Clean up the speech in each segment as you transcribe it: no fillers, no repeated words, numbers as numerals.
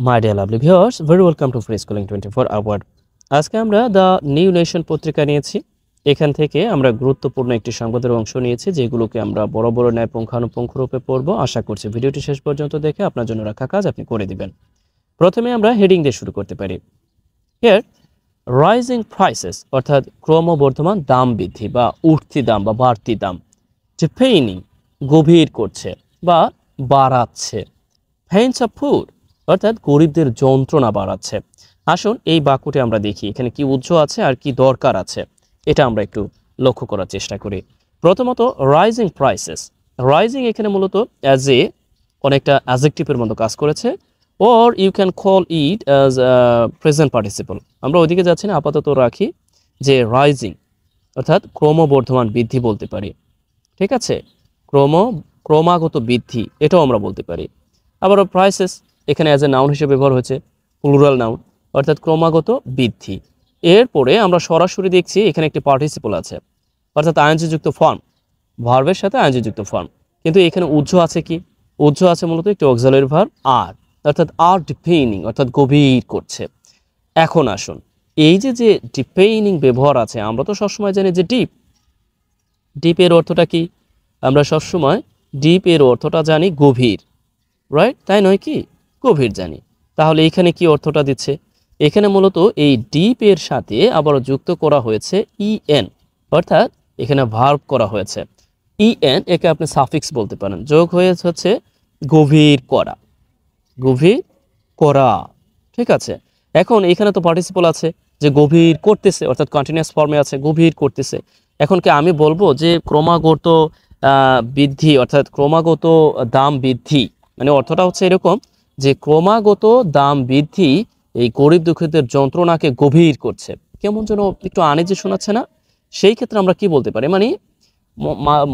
My dear lovely viewers, very welcome to Free Schooling 24 Hour. আজকে আমরা the new nation পত্রিকা নিয়েছি। এখান থেকে আমরা গুরুত্বপূর্ণ একটি সংবাদের অংশ নিয়েছি যেগুলোকে আমরা বড় বড় ন্যায় পুঙ্খানুপুঙ্খ রূপে পড়ব। আশা করছি ভিডিওটি শেষ পর্যন্ত দেখে আপনার জন্য রাখা কাজ আপনি করে দিবেন। প্রথমে আমরা হেডিং দিয়ে শুরু করতে পারি। হিয়ার রাইজিং প্রাইসেস অর্থাৎ ক্রমবর্ধমান দাম বৃদ্ধি বা উঠতি দাম বা বাড়তি দাম, ডিপেইনিং গভীর করছে বা বাড়াচ্ছে, পেইনস অফ ফুড অর্থাৎ গরিবদের যন্ত্রণা বাড়াচ্ছে। আসুন এই বাক্যটি আমরা দেখি এখানে কি উৎস আছে আর কি দরকার আছে এটা আমরা একটু লক্ষ্য করার চেষ্টা করি। প্রথমত রাইজিং প্রাইসেস, রাইজিং এখানে মূলত অ্যাজ এ অনেকটা অ্যাডজেক্টিভের মতো কাজ করেছে, or you can call it as present participle. আমরা ওইদিকে যাচ্ছি না, আপাতত রাখি যে রাইজিং অর্থাৎ ক্রমবর্ধমান বৃদ্ধি বলতে পারি। ঠিক আছে, ক্রমাগত বৃদ্ধি এটাও আমরা বলতে পারি। আবারও প্রাইসেস এখানে অ্যাজ এ নাউন হিসেবে ব্যবহার হয়েছে, প্লুরাল নাউন অর্থাৎ ক্রমাগত বৃদ্ধি। এরপরে আমরা সরাসরি দেখছি এখানে একটি পার্টিসিপল আছে অর্থাৎ আইএনজিযুক্ত ফর্ম, ভার্বের সাথে আইএনজিযুক্ত ফর্ম। কিন্তু এখানে উৎস আছে কি? উৎস আছে মূলত একটি অক্সিলারি ভার্ব আর, অর্থাৎ আর ডিপেইনিং অর্থাৎ গভীর করছে। এখন আসুন এই যে ডিপেইনিং ব্যবহার আছে, আমরা তো সবসময় জানি যে ডিপের অর্থটা কি? আমরা সবসময় ডিপের অর্থটা জানি গভীর, রাইট? তাই নয় কি? গভীর জানি। তাহলে এখানে কি অর্থটা দিচ্ছে? এখানে মূলত এই ডিপের সাথে আবার যুক্ত করা হয়েছে ইএন, অর্থাৎ এখানে ভার্ব করা হয়েছে ইএন, একে আপনি সাফিক্স বলতে পারেন। যোগ হচ্ছে গভীর করা, গভীর করা। ঠিক আছে, এখন এখানে তো পার্টিসিপল আছে যে গভীর করতেছে অর্থাৎ কন্টিনিউয়াস ফর্মে আছে, গভীর করতেছে। এখন কি আমি বলবো যে ক্রমাগত বৃদ্ধি অর্থাৎ ক্রমাগত দাম বৃদ্ধি, মানে অর্থটা হচ্ছে এরকম যে ক্রমাগত দাম বৃদ্ধি এই গরিব দুঃখীদের যন্ত্রণাকে গভীর করছে। কেমন যেন একটু আনইজি শোনাচ্ছে না? সেই ক্ষেত্রে আমরা কি বলতে পারি, মানে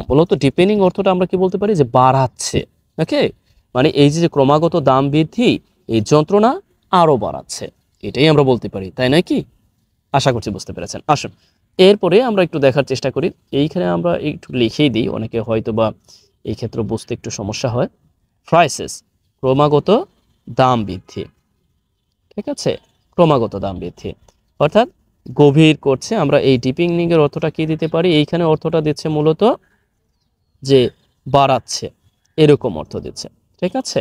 মূলত ডিপেন্ডিং অর্থটা আমরা কি বলতে পারি যে বাড়াচ্ছে। ওকে, মানে এই যে ক্রমাগত দাম বৃদ্ধি এই যন্ত্রণা আরো বাড়াচ্ছে, এটাই আমরা বলতে পারি, তাই নয় কি? আশা করছি বুঝতে পেরেছেন। আসুন এরপরে আমরা একটু দেখার চেষ্টা করি। এইখানে আমরা একটু লিখেই দিই, অনেকে হয়তো বা এই ক্ষেত্রে বুঝতে একটু সমস্যা হয়। প্রাইসেস ক্রমাগত দাম বৃদ্ধি, ঠিক আছে, ক্রমাগত দাম বৃদ্ধি অর্থাৎ গভীর করছে। আমরা এই ডিপেইনিং এর অর্থটা কি দিতে পারি? এইখানে অর্থটা দিচ্ছে মূলত যে বাড়াচ্ছে, এরকম অর্থ দিচ্ছে। ঠিক আছে,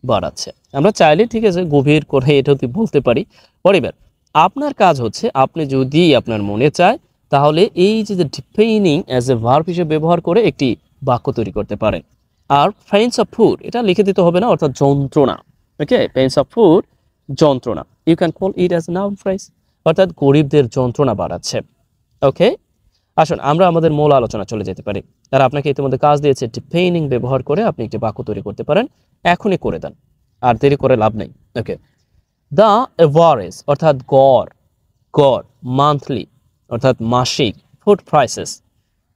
বাড়াচ্ছে। আমরা চাইলে ঠিক আছে গভীর করে এটা বলতে পারি। পরিবার আপনার কাজ হচ্ছে, আপনি যদি আপনার মনে চায় তাহলে এই যে ডিপেইনিং অ্যাজ এ ভার্ব হিসেবে ব্যবহার করে একটি বাক্য তৈরি করতে পারেন। আর পেইনস অফ ফুড এটা লিখে দিতে হবে না, অর্থাৎ যন্ত্রণা। ওকে, পেইনস অফ ফুড যন্ত্রণা, you can call it as noun phrase অর্থাৎ গরিবদের যন্ত্রণা বাড়াচ্ছে। ওকে, আসুন আমরা আমাদের মূল আলোচনা চলে যেতে পারি। আর আপনাকে ইতিমধ্যে কাজ দিয়েছে ডিপেইনিং ব্যবহার করে আপনি একটি বাক্য তৈরি করতে পারেন, এখনই করে দেন, আর দেরি করে লাভ নেই। ওকে, দ্য এভারেজ অর্থাৎ গড়, মান্থলি অর্থাৎ মাসিক, ফুড প্রাইসেস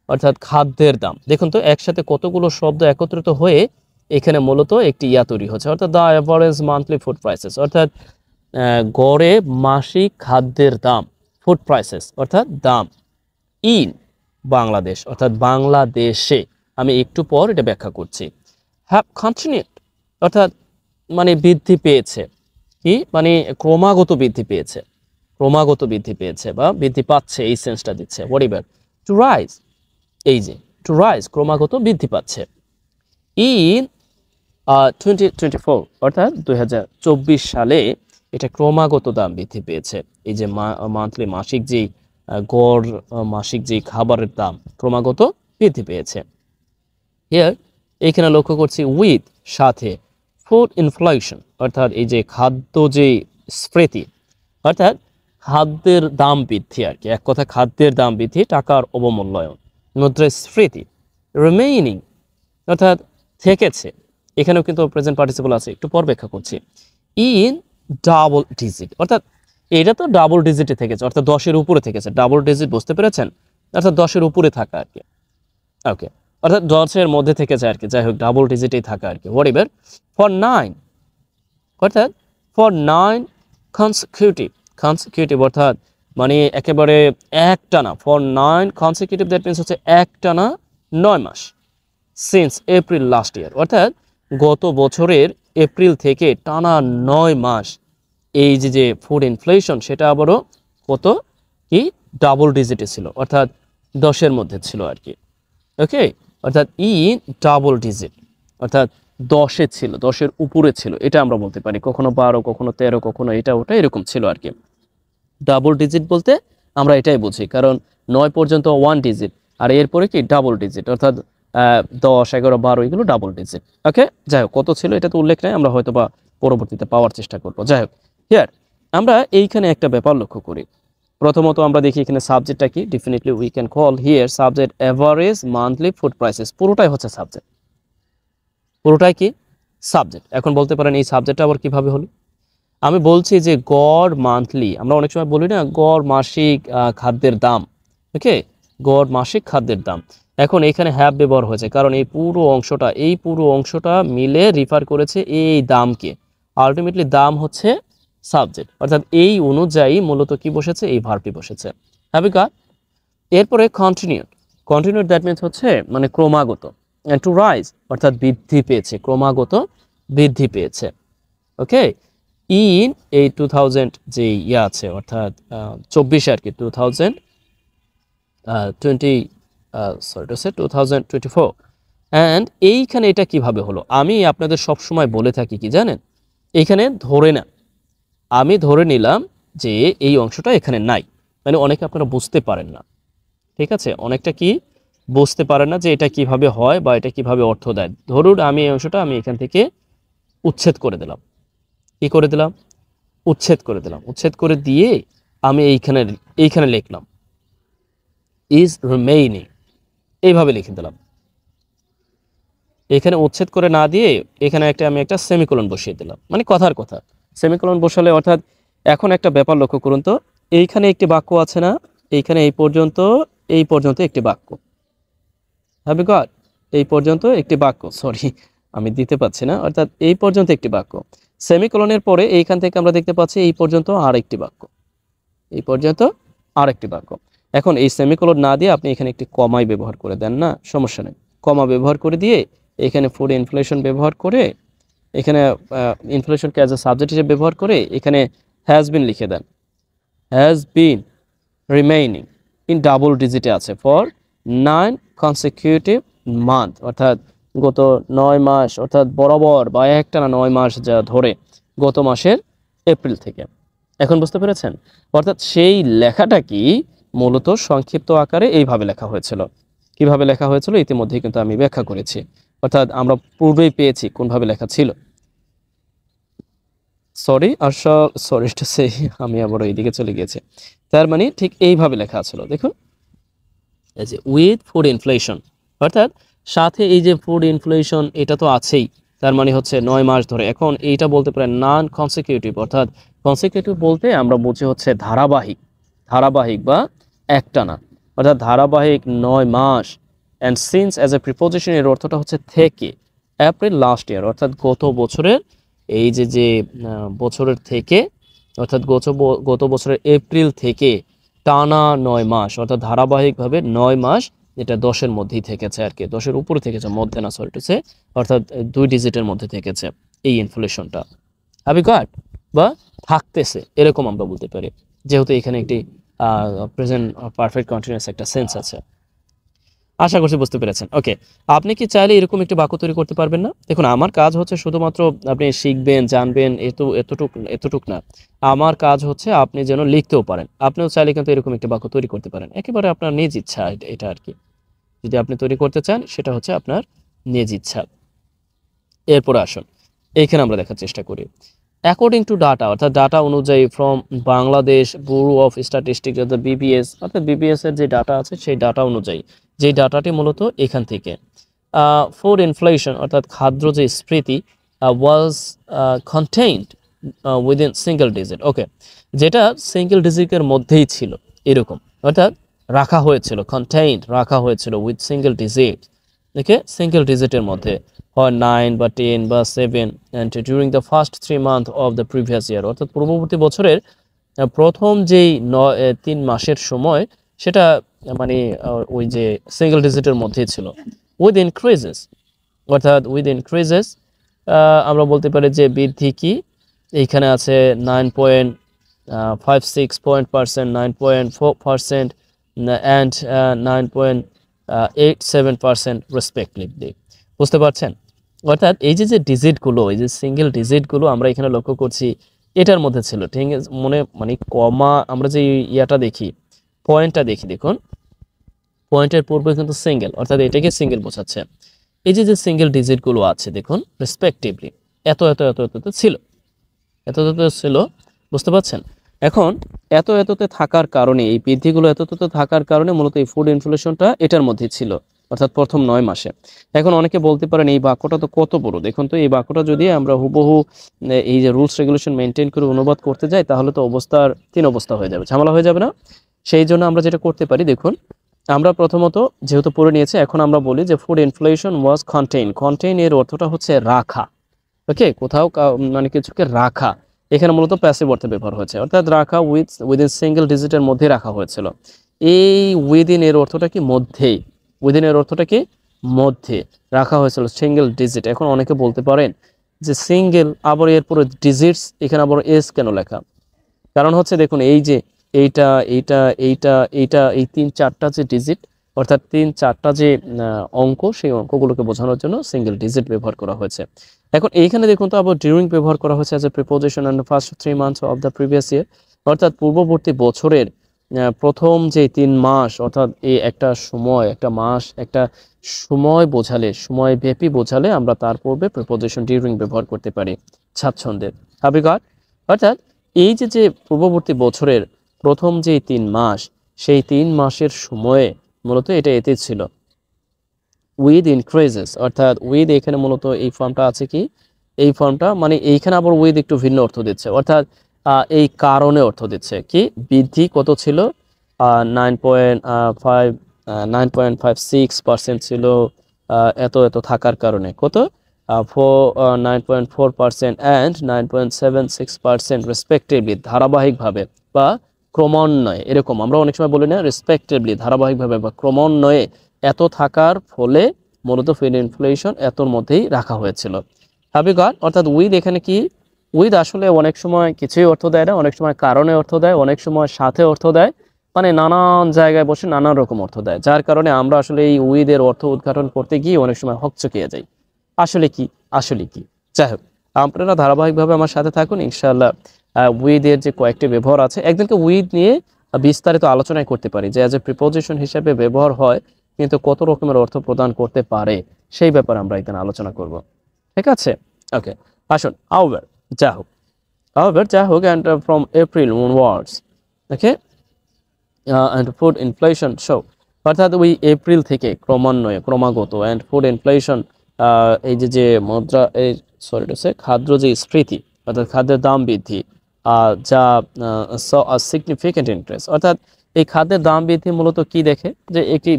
অর্থাৎ খাদ্যের দাম। দেখুন তো একসাথে কতগুলো শব্দ একত্রিত হয়ে এখানে মূলত একটি তৈরি হচ্ছে, অর্থাৎ the average monthly food prices অর্থাৎ গড়ে মাসিক খাদ্যের দাম, ফুড প্রাইসেস অর্থাৎ দাম, ইন বাংলাদেশ অর্থাৎ বাংলাদেশে। আমি একটু পর এটা ব্যাখ্যা করছি। হ্যাভ কন্টিনিউড অর্থাৎ মানে বৃদ্ধি পেয়েছে, কি মানে ক্রমাগত বৃদ্ধি পেয়েছে, ক্রমাগত বৃদ্ধি পেয়েছে বা বৃদ্ধি পাচ্ছে, এই সেন্সটা দিচ্ছে। হোয়াটএভার টু রাইজ, এই যে টু রাইজ ক্রমাগত বৃদ্ধি পাচ্ছে। ইন 2024 অর্থাৎ 2024 সালে এটা ক্রমাগত দাম বৃদ্ধি পেয়েছে। এই যে মান্থলি মাসিক যেই গড় মাসিক যেই খাবারের দাম ক্রমাগত বৃদ্ধি পেয়েছে। হিয়ার এখানে লক্ষ্য করছি উইথ সাথে, ফুড ইনফ্লেশন অর্থাৎ এই যে খাদ্য যে স্ফীতি অর্থাৎ খাদ্যের দাম বৃদ্ধি আর কি, এক কথা খাদ্যের দাম বৃদ্ধি, টাকার অবমূল্যায়ন, মুদ্রাস্ফীতি। রিমেইনিং অর্থাৎ থেকেছে, এখানেও কিন্তু প্রেজেন্ট পার্টিসিপল আছে, একটু পর ব্যাখ্যা করছি। ইন ডাবল ডিজিট অর্থাৎ এটা তো ডাবল ডিজিটে থেকেছে অর্থাৎ 10-এর উপরে থেকেছে। ডাবল ডিজিট বুঝতে পেরেছেন, অর্থাৎ 10-এর উপরে থাকা আর কি। ওকে, অর্থাৎ 10-এর মধ্যে থেকেছে আর কি, যাই হোক ডাবল ডিজিটেই থাকা আর কি। হোয়াটএভার ফর 9 অর্থাৎ ফর 9 কনসিকিউটিভ অর্থাৎ মানে একেবারে একটানা, ফর 9 কনসিকিউটিভ দ্যাট মিনস হচ্ছে একটানা 9 মাস, সিন্স এপ্রিল লাস্ট ইয়ার অর্থাৎ গত বছরের এপ্রিল থেকে টানা 9 মাস এই যে ফুড ইনফ্লেশন সেটা আবারও কত কি ডাবল ডিজিটে ছিল, অর্থাৎ 10-এর মধ্যে ছিল আর কি। ওকে, অর্থাৎ ডাবল ডিজিট, অর্থাৎ 10-এ ছিল, 10-এর উপরে ছিল, এটা আমরা বলতে পারি। কখনো 12, কখনো 13, কখনো এটা ওটা এরকম ছিল আর কি। ডাবল ডিজিট বলতে আমরা এটাই বুঝি, কারণ 9 পর্যন্ত 1 ডিজিট, আর এরপরে কি ডাবল ডিজিট, অর্থাৎ 10, 11, 12 এগুলো ডাবল ডিজিট। ওকে, যাই হোক কত ছিল এটা তো উল্লেখ নেই, আমরা হয়তো বা পরবর্তীতে পাওয়ার চেষ্টা করব। যাই হোক, হিয়ার আমরা এইখানে একটা ব্যাপার লক্ষ্য করি। প্রথমত আমরা দেখি এখানে সাবজেক্টটা কি। Definitely we can call here subject average monthly food prices, পুরোটাই হচ্ছে সাবজেক্ট, পুরোটাই কি সাবজেক্ট। এখন বলতে পারেন এই সাবজেক্টটা আবার কিভাবে হলো। আমি বলছি যে গড় মান্থলি, আমরা অনেক সময় বলি না গড় মাসিক খাদ্যের দাম। ওকে, গড় মাসিক খাদ্যের দাম। এখন এখানে হ্যাভ ব্যবহার হয়েছে, কারণ এই পুরো অংশটা মিলে রিফার করেছে এই দামকে। আলটিমেটলি দাম হচ্ছে সাবজেক্ট, অর্থাৎ এই অনুযায়ী মূলত কি বসেছে, এই ভার্বটি বসেছে। Have you got? এরপরে কন্টিনিউড দ্যাট মিনস হচ্ছে মানে ক্রমাগত। টু রাইজ অর্থাৎ বৃদ্ধি পেয়েছে, ক্রমাগত বৃদ্ধি পেয়েছে। ওকে, ইন এই 2000 যে আছে অর্থাৎ 24 আর কি, 2024, অ্যান্ড এইখানে এটা কিভাবে হলো। আমি আপনাদের সব সময় বলে থাকি কি জানেন, এইখানে আমি ধরে নিলাম যে এই অংশটা এখানে নাই, মানে অনেকে আপনারা বুঝতে পারেন না, ঠিক আছে, অনেকটা কি বুঝতে পারেন না যে এটা কিভাবে হয় বা এটা কিভাবে অর্থ দেয়। ধরুন আমি এই অংশটা আমি এখান থেকে উচ্ছেদ করে দিলাম, কি করে দিলাম, উচ্ছেদ করে দিলাম, উচ্ছেদ করে দিয়ে আমি এইখানে লিখলাম ইজ রিমেইনিং, এইভাবে লিখে দিলাম। এখানে উচ্ছেদ করে না দিয়ে এখানে আমি একটা সেমিকোলন বসিয়ে দিলাম, মানে কথার কথা সেমিকোলন বসালে, অর্থাৎ এখন একটা ব্যাপার লক্ষ্য করুন তো, এইখানে একটি বাক্য আছে না, এইখানে এই পর্যন্ত একটি বাক্য, হ্যাভ ইউ গট? এই পর্যন্ত একটি বাক্য, সরি আমি দিতে পাচ্ছি না, অর্থাৎ এই পর্যন্ত একটি বাক্য। সেমিকোলনের পরে এইখান থেকে আমরা দেখতে পাচ্ছি এই পর্যন্ত আরেকটি বাক্য, এই পর্যন্ত আরেকটি বাক্য। এখন এই সেমিকোলন না দিয়ে আপনি এখানে একটি কমাই ব্যবহার করে দেন না, সমস্যা নেই, কমা ব্যবহার করে দিয়ে এখানে ফুড ইনফ্লেশন ব্যবহার করে, এখানে ইনফ্লেশনকে অ্যাজ এ সাবজেক্ট হিসেবে ব্যবহার করে এখানে হ্যাজ বিন লিখে দেন, has been remaining in double ডিজিটে আছে ফর 9 কনসিকিউটিভ মান্থ, অর্থাৎ গত 9 মাস, অর্থাৎ বরাবর বা একটানা 9 মাস যা ধরে গত মাসের এপ্রিল থেকে। এখন বুঝতে পেরেছেন? অর্থাৎ সেই লেখাটা কি মূলত সংক্ষিপ্ত আকারে এইভাবে লেখা হয়েছিল। কিভাবে লেখা হয়েছিল ইতিমধ্যেই কিন্তু আমি ব্যাখ্যা করেছি, অর্থাৎ আমরা পূর্বেই পেয়েছি কোনভাবে লেখা ছিল। সরি টু সে, আমি আবার এইদিকে চলে গিয়েছি। তার মানে ঠিক এইভাবে লেখা ছিল, দেখুন এই যে উইথ ফুড ইনফ্লেশন, অর্থাৎ সাথে এই যে ফুড ইনফ্লেশন এটা তো আছেই, তার মানে হচ্ছে 9 মাস ধরে। এখন এইটা বলতে পারেন নন কনসিকিউটিভ, অর্থাৎ কনসিকিউটিভ বলতে আমরা বুঝি হচ্ছে ধারাবাহিক বা একটানা, অর্থাৎ ধারাবাহিক 9 মাস। And since as a preposition, এর অর্থটা হচ্ছে থেকে, এপ্রিল লাস্ট ইয়ার, অর্থাৎ গত বছরের এই যে বছরের থেকে, অর্থাৎ গত বছরের এপ্রিল থেকে টানা 9 মাস, অর্থাৎ ধারাবাহিকভাবে 9 মাস, যেটা 10-এর মধ্যেই থেকেছে আর কি, 10-এর উপরে থেকেছে, মধ্যে না, সরি টু সে, অর্থাৎ 2 ডিজিটের মধ্যে থেকেছে এই ইনফ্লেশনটা। Have you goat? বা থাকতেছে, এরকম আমরা বলতে পারি, যেহেতু এখানে একটি প্রেজেন্ট পারফেক্ট কন্টিনিউয়াস একটা সেন্স আছে। আশা করছি বুঝতে পেরেছেন। ওকে, আপনি কি চাইলে এরকম একটি বাক্য তৈরি করতে পারবেন না? দেখুন আমার কাজ হচ্ছে শুধুমাত্র আপনি শিখবেন, জানবেন, এতটুক না, আমার কাজ হচ্ছে আপনি যেন লিখতেও পারেন। আপনিও চাইলে কিন্তু এরকম একটি বাক্য তৈরি করতে পারেন, একেবারে আপনার নিজ ইচ্ছা এটা আর কি। যদি আপনি তৈরি করতে চান সেটা হচ্ছে আপনার নিজ ইচ্ছা। এরপর আসুন এইখানে আমরা দেখার চেষ্টা করি। অ্যাকর্ডিং টু ডাটা, অর্থাৎ ডাটা অনুযায়ী, from Bangladesh bureau of statistics, অর্থাৎ বিবিএস, অর্থাৎ বিবিএস এর যে ডাটা আছে সেই ডাটা অনুযায়ী, যে ডাটাটি মূলত এখান থেকে ফুড ইনফ্লেশন, অর্থাৎ খাদ্য যে স্ফীতি ওয়াজ কন্টেইনড উইদিন সিঙ্গেল ডিজিট। ওকে, যেটা সিঙ্গেল ডিজিটের মধ্যেই ছিল এরকম, অর্থাৎ রাখা হয়েছিল, কন্টেইনড রাখা হয়েছিল with single digit, okay, single ডিজিটের মধ্যে, হয় 9 বা 10 বা 7, and during the first 3 month of the previous year, অর্থাৎ পূর্ববর্তী বছরের প্রথম যেই 3 মাসের সময় সেটা মানে ওই যে সিঙ্গেল ডিজিটের মধ্যেই ছিল। উইথ ইনক্রিজেস, অর্থাৎ উইথ ইনক্রিজেস আমরা বলতে পারি যে বৃদ্ধি কি এইখানে আছে 9.56% 9.4% অ্যান্ড 9.87% রেসপেক্টিভলি। বুঝতে পারছেন? অর্থাৎ এই যে ডিজিটগুলো, এই যে সিঙ্গেল ডিজিটগুলো আমরা এখানে লক্ষ্য করছি এটার মধ্যে ছিল, ঠিক আছে? মানে কমা আমরা যে ইয়াটা দেখি, পয়েন্টটা দেখি, দেখুন পয়েন্টের পূর্বে কিন্তু সিঙ্গেল, অর্থাৎ এটাকে সিঙ্গেল বোঝাচ্ছে। এই যে সিঙ্গেল ডিজিটগুলো আছে দেখুন রেসপেক্টিভলি এত এত এত এততে ছিল, এত এততে ছিল। বুঝতে পারছেন? এখন এত এততে থাকার কারণে, এই বৃদ্ধিগুলো এত এততে থাকার কারণে মূলত এই ফুড ইনফ্লেশনটা এটার মধ্যে ছিল, অর্থাৎ প্রথম 9 মাসে। এখন অনেকে বলতে পারেন এই বাক্যটা তো কত বড়, দেখুন তো এই বাক্যটা যদি আমরা হুবহু এই যে রুলস রেগুলেশন মেনটেন করে অনুবাদ করতে যাই তাহলে তো অবস্থার 3 অবস্থা হয়ে যাবে, ঝামেলা হয়ে যাবে না? সেই জন্য আমরা যেটা করতে পারি, দেখুন আমরা প্রথমত যেহেতু পড়ে নিয়েছি, এখন আমরা বলি যে ফুড ইনফ্লেশন ওয়াজ কন্টেইন। কন্টেইন এর অর্থটা হচ্ছে রাখা, ওকে, কোথাও মানে কিছুকে রাখা, এখানে মূলত প্যাসিভ অর্থে ব্যবহার হয়েছে, অর্থাৎ রাখা উইদিন সিঙ্গেল ডিজিটের মধ্যে রাখা হয়েছিল। এই উইদিন এর অর্থটা কি মধ্যেই, উইদিন এর অর্থটা কি মধ্যে রাখা হয়েছিল সিঙ্গেল ডিজিট। এখন অনেকে বলতে পারেন যে সিঙ্গেল আবার এরপরে ডিজিটস, এখানে আবার এস কেন লেখা? কারণ হচ্ছে দেখুন এই যে এইটা এইটা এইটা এইটা এই 3-4টা যে ডিজিট, অর্থাৎ 3-4টা যে অঙ্ক, সেই অঙ্কগুলোকে বোঝানোর জন্য সিঙ্গেল ডিজিট ব্যবহার করা হয়েছে। এখন এইখানে দেখুন তো আবার ডিউরিং ব্যবহার করা হয়েছে as a preposition and first 3 months of the previous year, অর্থাৎ পূর্ববর্তী বছরের প্রথম যে 3 মাস, অর্থাৎ এই একটা সময়, একটা মাস, একটা সময় বোঝালে, সময় ব্যাপী বোঝালে আমরা তার পূর্বে প্রিপোজিশন ডিউরিং ব্যবহার করতে পারি স্বাচ্ছন্দ্যের। Have you got? অর্থাৎ এই যে পূর্ববর্তী বছরের প্রথম যে 3 মাস, সেই 3 মাসের সময়ে মূলত এটা এতে ছিল উইথ ইনক্রিজেস, অর্থাৎ উইথ এখানে মূলত এই ফর্মটা আছে কি, এই ফর্মটা মানে এইখানে আবার উইথ একটু ভিন্ন অর্থ দিচ্ছে, অর্থাৎ এই কারণে অর্থ দিচ্ছে কি বৃদ্ধি কত ছিল, 9.56% ছিল এত এত থাকার কারণে, কত 9.4% অ্যান্ড 9.76% রেসপেক্টিভলি, ধারাবাহিকভাবে বা ক্রমান্বয়ে, এরকম আমরা অনেক সময় বলি না, রেসপেক্টিভলি ধারাবাহিকভাবে বা ক্রমান্বয়ে এত থাকার ফলে মূলত ফুড ইনফ্লেশন এতর মধ্যেই রাখা হয়েছিল। Have you got? অর্থাৎ উইথ এখানে কি, উইথ আসলে অনেক সময় কিছুই অর্থ দেয় না, অনেক সময় কারণে অর্থ দেয়, অনেক সময় সাথে অর্থ দেয়, মানে নানান জায়গায় বসে নানান রকম অর্থ দেয়, যার কারণে আমরা আসলে এই উইথ এর অর্থ উদ্ঘাটন করতে গিয়ে অনেক সময় হকচকিয়ে যাই। আসলে কি, আসলে কি, যাই হোক, আপনারা ধারাবাহিকভাবে আমার সাথে থাকুন ইনশাআল্লাহ। উইথ এর যে কয়েকটি ব্যবহার আছে, একদিনকে উইথ নিয়ে বিস্তারিত আলোচনায় করতে পারি যে অ্যাজ এ প্রিপোজিশন হিসেবে ব্যবহার হয় কিন্তু কত রকমের অর্থ প্রদান করতে পারে, সেই ব্যাপারে আমরা এখানে আলোচনা করব। ঠিক আছে, ওকে, আসুন। however, যা হোক, যা হোক, and from April onwards, okay, and food inflation show, অর্থাৎ ওই এপ্রিল থেকে ক্রমান্বয়ে, ক্রমাগত, অ্যান্ড ফুড ইনফ্লেশন, এই যে মুদ্রা, এই সরি টু সে খাদ্য যে স্ফীতি, অর্থাৎ খাদ্যের দাম বৃদ্ধি, যা সিগনিফিকেন্ট ইনক্রিজ, অর্থাৎ এই খাদ্যের দাম বৃদ্ধি মূলত কি দেখে, যে একটি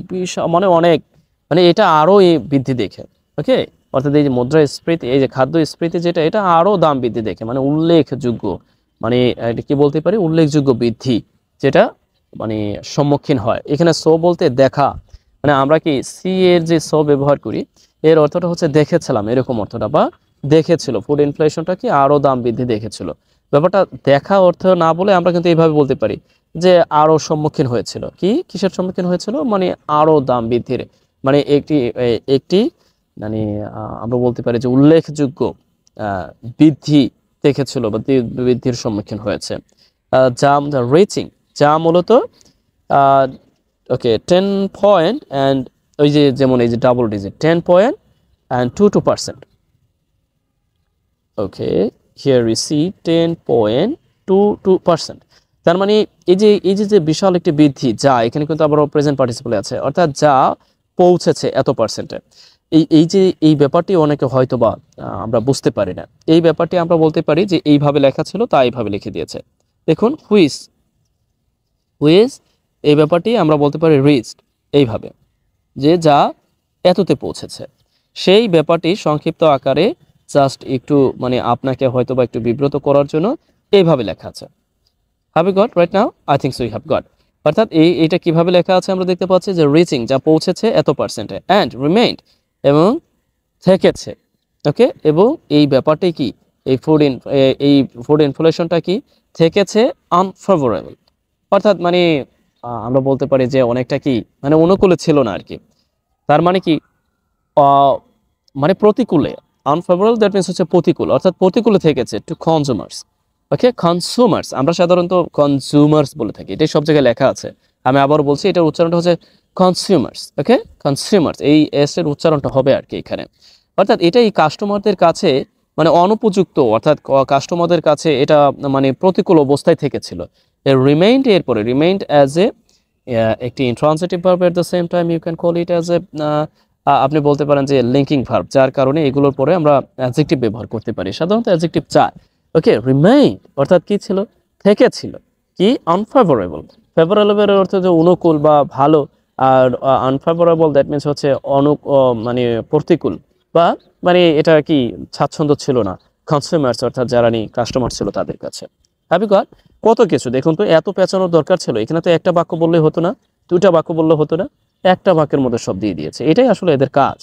মানে অনেক, মানে এটা আরও এই বৃদ্ধি দেখে, ওকে, অর্থাৎ এই যে মুদ্রাস্ফীতি, এই যে খাদ্য স্ফীতি যেটা, এটা আরও দাম বৃদ্ধি দেখে, মানে উল্লেখযোগ্য, মানে এটা কি বলতে পারি, উল্লেখযোগ্য বৃদ্ধি যেটা মানে সম্মুখীন হয়। এখানে সো বলতে দেখা, মানে আমরা কি সি এর যে সো ব্যবহার করি, এর অর্থটা হচ্ছে দেখেছিলাম, এরকম অর্থটা, বা দেখেছিল, ফুড ইনফ্লেশনটা কি আরও দাম বৃদ্ধি দেখেছিল। ব্যাপারটা দেখা অর্থ না বলে আমরা কিন্তু এইভাবে বলতে পারি যে আরও সম্মুখীন হয়েছিল, কি কিসের সম্মুখীন হয়েছিল, মানে আরও দাম বৃদ্ধির, মানে একটি একটি মানে আমরা বলতে পারি যে উল্লেখযোগ্য বৃদ্ধি দেখেছিল বা বৃদ্ধির সম্মুখীন হয়েছে। যা রিচিং, যা মূলত ওকে 10 পয়েন্ট অ্যান্ড ওই যে যেমন এই যে double digit 10 point and 22%, okay, here we see 10.22%, তার মানে এই যে বিশাল একটি বৃদ্ধি, যা এখানে কিন্তু আবার প্রেজেন্ট পার্টিসিপলে আছে, অর্থাৎ যা পৌঁছেছে এত পার্সেন্টে। এই ব্যাপারটি অনেকে হয়তো বা আমরা বুঝতে পারি না, এই ব্যাপারটি আমরা বলতে পারি যে এইভাবে লেখা ছিল তাই এইভাবে লিখে দিয়েছে। দেখুন হুইচ, এই ব্যাপারটি আমরা বলতে পারি রিচড, এইভাবে, যে যা এততে পৌঁছেছে, সেই ব্যাপারটি সংক্ষিপ্ত আকারে জাস্ট একটু মানে আপনাকে হয়তো বা একটু বিব্রত করার জন্য এইভাবে লেখা আছে। Have you got right now? I think so you have got. অর্থাৎ এইটা কিভাবে লেখা আছে আমরা দেখতে পাচ্ছি যে রিচিং, যা পৌঁছেছে এত পার্সেন্টে, অ্যান্ড রিমেইন্ড, এবং থেকেছে, ওকে, এবং এই ব্যাপারটাই কি, এই ফুড ইনফ্লেশনটা কি থেকেছে আনফেভারেবল, অর্থাৎ মানে আমরা বলতে পারি যে অনেকটা কি মানে অনুকূলে ছিল না আর কি। তার মানে কি আহ, মানে প্রতিকূলে, আনফেভারেবল দ্যাট মিনস হচ্ছে প্রতিকূল, অর্থাৎ প্রতিকূলে থেকেছে টু কনজিউমার্স। ওকে, কনজিউমার্স আমরা সাধারণত কনজিউমার্স বলে থাকি, এটাই সব জায়গায় লেখা আছে। আমি আবার বলছি, এটার উচ্চারণটা হচ্ছে কনজিউমার্স। ওকে, কনজিউমার্স, এই এস এর উচ্চারণটা হবে আর কি এখানে। অর্থাৎ এটাই কাস্টমারদের কাছে মানে অনুপযুক্ত, অর্থাৎ কাস্টমারদের কাছে এটা মানে প্রতিকূল অবস্থায় থেকেছিল। রিমেইন্ড এরপরে রিমেইন্ড অ্যাজ এ একটি intransitive verb, at the same time you can call it as a আপনি বলতে পারেন যে লিঙ্কিং ভার্ব, যার কারণে এগুলোর পরে আমরা অ্যাডজেক্টিভ ব্যবহার করতে পারি, সাধারণত অ্যাডজেক্টিভ চাই। ওকে, রিমেইন অর্থাৎ কি ছিল, থেকে ছিল কি আনফেভারেবল। ফেভারেবল এর অর্থ যে অনুকূল বা ভালো, আর আনফেভারেবল দ্যাট মিনস হচ্ছে মানে প্রতিকূল, বা মানে এটা কি স্বাচ্ছন্দ্য ছিল না কনজিউমার্স অর্থাৎ যারা কাস্টমার ছিল তাদের কাছে। Have you got? কত কিছু দেখুন তো, এত পেঁচানোর দরকার ছিল এখানে, তো একটা বাক্য বললে হতো না, দুইটা বাক্য বললে হতো না, একটা বাক্যের মধ্যে সব দিয়ে দিয়েছে, এটাই আসলে এদের কাজ।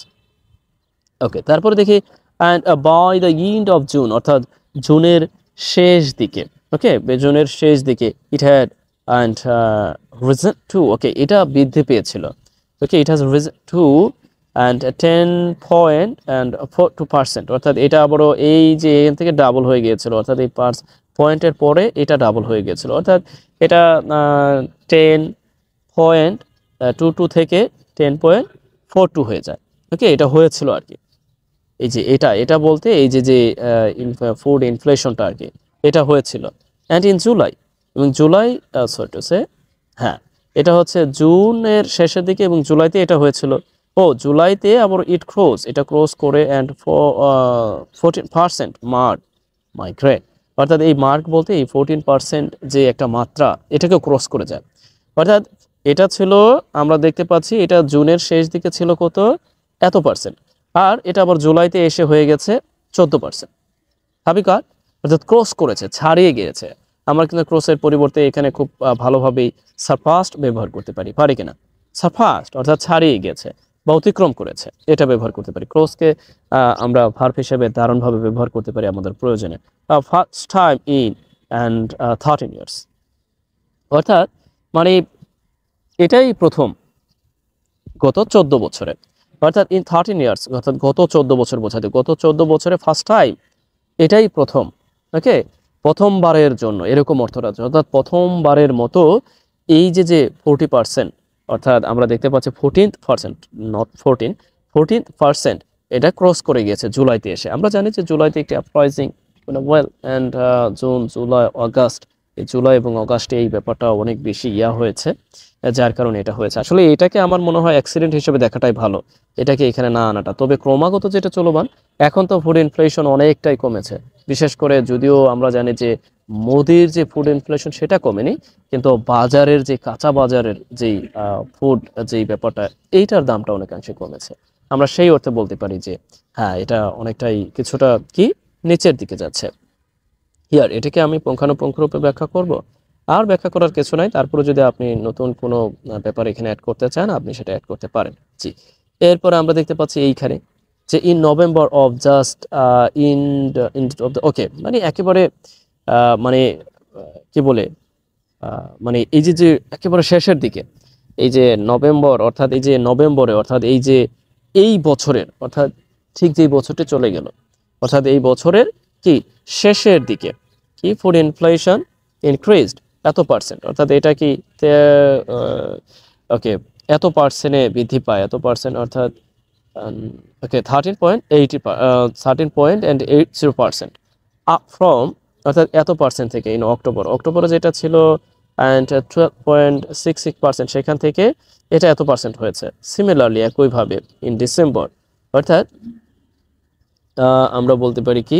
ওকে, তারপরে দেখি and by the end of June, অর্থাৎ জুনের শেষ দিকে। ওকে, জুনের শেষ দিকে it had and risen to, okay এটা বৃদ্ধি পেয়েছিল। Okay, it has risen to and 10.2%, অর্থাৎ এটা আবারও এই যে এখান থেকে ডাবল হয়ে গিয়েছিল, অর্থাৎ এই পয়েন্টের পরে এটা ডাবল হয়ে গিয়েছিল, অর্থাৎ এটা 10.22 থেকে 10.42 হয়ে যায়। ওকে, এটা হয়েছিল আর কি। এই যে এটা বলতে এই যে যে ফুড ইনফ্লেশনটা আর কি, এটা হয়েছিল। অ্যান্ড ইন জুলাই, এবং জুলাই সরি টু সে, হ্যাঁ এটা হচ্ছে জুনের শেষের দিকে এবং জুলাইতে এটা হয়েছিল। ও জুলাইতে আবার ইট ক্রস, এটা ক্রস করে অ্যান্ড 14% মার্ক, মাই গ্রেট, অর্থাৎ এই মার্ক বলতে এই 14% যে একটা মাত্রা, এটাকে ক্রস করে যায়। অর্থাৎ এটা ছিল, আমরা দেখতে পাচ্ছি এটা জুনের শেষ দিকে ছিল কত, এত পার্সেন্ট, আর এটা আবার জুলাইতে এসে হয়ে গেছে 14%। হাবিকার, অর্থাৎ ক্রস করেছে, ছাড়িয়ে গিয়েছে। আমরা কিন্তু ক্রসের পরিবর্তে এখানে খুব ভালোভাবেই সারপাস্ট ব্যবহার করতে পারি, পারি কিনা? সারপাস্ট অর্থাৎ ছাড়িয়ে গিয়েছে বা অতিক্রম করেছে, এটা ব্যবহার করতে পারি। ক্রসকে আমরা ভার্ব হিসেবে দারুণভাবে ব্যবহার করতে পারি আমাদের প্রয়োজনে। First time in and 13 years, অর্থাৎ মানে এটাই প্রথম গত 14 বছরে, অর্থাৎ ইন 13 ইয়ার্স, অর্থাৎ গত 14 বছর বোঝাতে, গত 14 বছরে ফার্স্ট টাইম, এটাই প্রথম। ওকে, প্রথমবারের জন্য এরকম অর্থটা আছে, অর্থাৎ প্রথমবারের মতো এই যে যে 40%, অর্থাৎ আমরা দেখতে পাচ্ছি 14%, নট 14% এটা ক্রস করে গিয়েছে জুলাইতে এসে। আমরা জানি যে জুলাইতে একটি uprising well and June July August, এই জুলাই এবং অগাস্টে এই ব্যাপারটা অনেক বেশি হয়েছে, যার কারণে এটা হয়েছে। আসলে এটাকে আমার মনে হয় অ্যাক্সিডেন্ট হিসেবে দেখাটাই ভালো, এটাকে এখানে না আনাটা। তবে ক্রমাগত যেটা চলমান, এখন তো ফুড ইনফ্লেশন অনেকটাই কমেছে, বিশেষ করে যদিও আমরা জানি যে মোদির যে ফুড ইনফ্লেশন সেটা কমেনি, কিন্তু বাজারের যে কাঁচা বাজারের যেই ফুড যেই ব্যাপারটা, এইটার দামটা অনেকাংশে কমেছে। আমরা সেই অর্থে বলতে পারি যে হ্যাঁ, এটা অনেকটাই কিছুটা কি নিচের দিকে যাচ্ছে। হিয়ার, এটাকে আমি পুঙ্খানুপুঙ্খরূপে ব্যাখ্যা করব, আর ব্যাখ্যা করার কিছু নাই। তারপরে যদি আপনি নতুন কোনো ব্যাপার এখানে অ্যাড করতে চান, আপনি সেটা অ্যাড করতে পারেন। জি, এরপরে আমরা দেখতে পাচ্ছি এইখানে যে in November of just in of the, okay মানে একেবারে মানে কি বলে মানে এই যে যে একেবারে শেষের দিকে, এই যে নভেম্বর, অর্থাৎ এই যে নভেম্বরে, অর্থাৎ এই যে এই বছরের, অর্থাৎ ঠিক যেই বছরটি চলে গেল, অর্থাৎ এই বছরের কি শেষের দিকে কি ফুড ইনফ্লেশন ইনক্রিজড এত পার্সেন্ট, অর্থাৎ এটা কি ওকে এত পার্সেন্টে বৃদ্ধি পায়, এত পার্সেন্ট, অর্থাৎ ওকে 13.80% আপ ফ্রম, অর্থাৎ এত পার্সেন্ট থেকে ইন অক্টোবর, অক্টোবরে যেটা ছিল অ্যান্ড 12.66%, সেখান থেকে এটা এত পার্সেন্ট হয়েছে। সিমিলারলি একইভাবে ইন ডিসেম্বর, অর্থাৎ আমরা বলতে পারি কি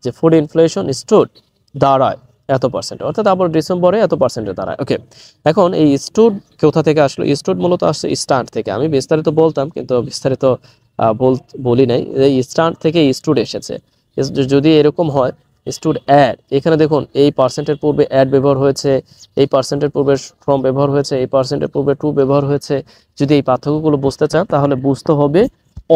যে ফুড ইনফ্লেশন স্টুড দাঁড়ায় এত পার্সেন্ট, অর্থাৎ আবার ডিসেম্বরে এত পার্সেন্টে দাঁড়ায়। ওকে, এখন এই স্টুড কোথা থেকে আসলো? স্টুড মূলত আসছে স্টান্ট থেকে। আমি বিস্তারিত বলতাম কিন্তু বিস্তারিত বলি নাই, এই স্টান্ট থেকে স্টুড এসেছে। যদি এরকম হয় স্টুড অ্যাড, এখানে দেখুন এই পার্সেন্টের পূর্বে অ্যাড ব্যবহার হয়েছে, এই পার্সেন্টের পূর্বে ফ্রম ব্যবহার হয়েছে, এই পার্সেন্টের পূর্বে টু ব্যবহার হয়েছে। যদি এই পার্থক্যগুলো বুঝতে চান তাহলে বুঝতে হবে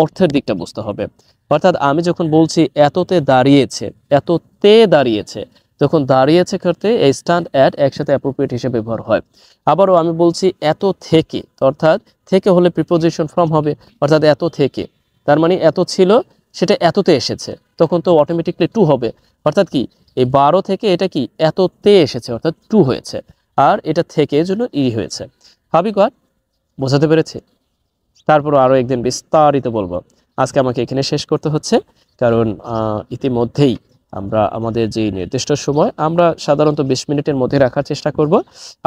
অর্থের দিকটা বুঝতে হবে। অর্থাৎ আমি যখন বলছি এততে দাঁড়িয়েছে, এততে দাঁড়িয়েছে, তখন দাঁড়িয়েছে ক্ষেত্রে এই স্ট্যান্ড অ্যাট একসাথে অ্যাপ্রোপ্রিয়েট হিসেবে ব্যবহার হয়। আবারও আমি বলছি এত থেকে, অর্থাৎ থেকে হলে প্রিপোজিশন ফর্ম হবে, অর্থাৎ এত থেকে, তার মানে এত ছিল সেটা এততে এসেছে, তখন তো অটোমেটিকলি টু হবে। অর্থাৎ কি এই 12 থেকে এটা কি এততে এসেছে, অর্থাৎ টু হয়েছে, আর এটা থেকে জন্য ই হয়েছে। হাবি গট? বোঝাতে পেরেছি? তারপরও আরও একদিন বিস্তারিত বলবো। আজকে আমাকে এখানে শেষ করতে হচ্ছে, কারণ ইতিমধ্যেই আমরা আমাদের যে নির্দিষ্ট সময় আমরা সাধারণত 20 মিনিটের মধ্যে রাখার চেষ্টা করব।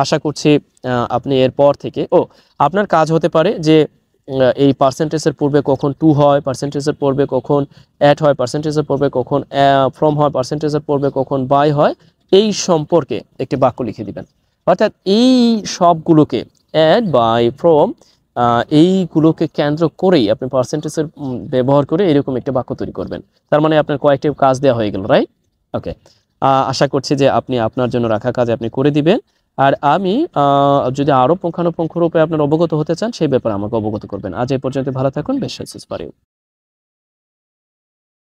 আশা করছি আপনি এরপর থেকে আপনার কাজ হতে পারে যে এই পার্সেন্টেজের পূর্বে কখন টু হয়, পার্সেন্টেজের পূর্বে কখন অ্যাট হয়, পার্সেন্টেজের পূর্বে কখন ফ্রম হয়, পার্সেন্টেজের পূর্বে কখন বাই হয়, এই সম্পর্কে একটি বাক্য লিখে দিবেন। অর্থাৎ এই সবগুলোকে অ্যাট, বাই, ফ্রম, এইগুলোকে কেন্দ্র করেই আপনি পার্সেন্টেজের ব্যবহার করে এরকম একটা বাক্য তৈরি করবেন। তার মানে আপনার কয়েকটি কাজ দেওয়া হয়ে গেল, রাইট? ওকে, আশা করছি যে আপনি আপনার জন্য রাখা কাজ আপনি করে দিবেন। আর আমি যদি আরও পুঙ্খানুপুঙ্খ রূপে আপনার অবগত হতে চান সেই ব্যাপারে আমাকে অবগত করবেন। আজ এই পর্যন্ত, ভালো থাকুন, বেশ।